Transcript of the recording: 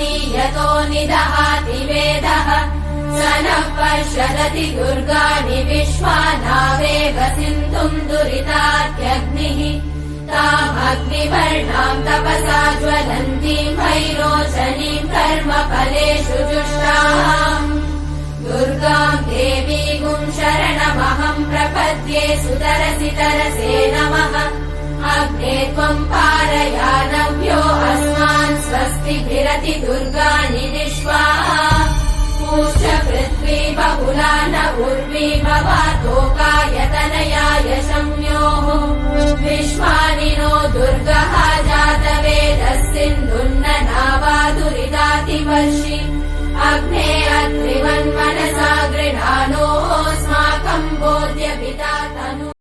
भवानी यतो निदहाति वेदः स नः पश्यदति दुर्गाणि विश्वानावेव सिन्धुम् दुरितात्यग्निः तामग्निवर्णाम् तपसा ज्वलन्तीम् भैरोचनीम् कर्मफलेषु जुष्टाम् दुर्गाम् देवीगुम् शरणमहम् प्रपद्ये सुतरसि तरसे नमः अग्ने त्वम् पारयानव्यो अस्मान् स्वस्तिभिरति दुर्गाणि विश्वाः पूष्य पृथ्वी बहुला न उर्वी भवातोकायतनयाय संयोः विश्वानि नो दुर्गः जातवेदः सिन्धुन्न नावादुरिदातिवर्षि अग्ने अत्रिवन्मनसा गृहाणोऽस्माकम् बोध्य